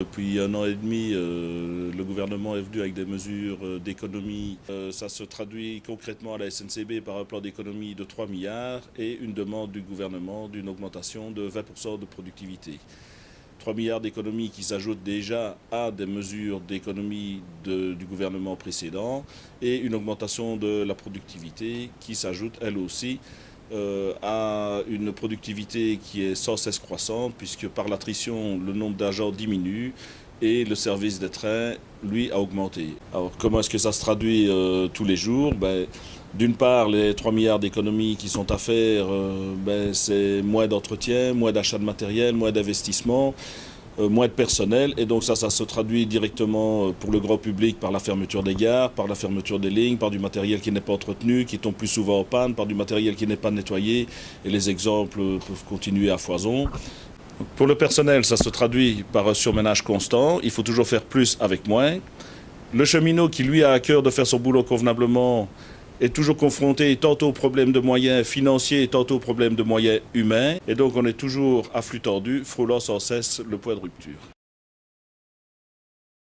Depuis 1 an et demi, le gouvernement est venu avec des mesures d'économie. Ça se traduit concrètement à la SNCB par un plan d'économie de 3 milliards et une demande du gouvernement d'une augmentation de 20% de productivité. 3 milliards d'économies qui s'ajoutent déjà à des mesures d'économie du gouvernement précédent et une augmentation de la productivité qui s'ajoute elle aussi à une productivité qui est sans cesse croissante puisque par l'attrition le nombre d'agents diminue et le service des trains lui a augmenté. Alors comment est-ce que ça se traduit tous les jours? D'une part, les 3 milliards d'économies qui sont à faire, c'est moins d'entretien, moins d'achat de matériel, moins d'investissement, moins de personnel. Et donc ça se traduit directement pour le grand public par la fermeture des gares, par la fermeture des lignes, par du matériel qui n'est pas entretenu, qui tombe plus souvent en panne, par du matériel qui n'est pas nettoyé. Et les exemples peuvent continuer à foison. Pour le personnel, ça se traduit par un surménage constant. Il faut toujours faire plus avec moins. Le cheminot qui, lui, a à cœur de faire son boulot convenablement est toujours confronté tantôt aux problèmes de moyens financiers, tantôt aux problèmes de moyens humains. Et donc on est toujours à flux tendu, frôlant sans cesse le point de rupture.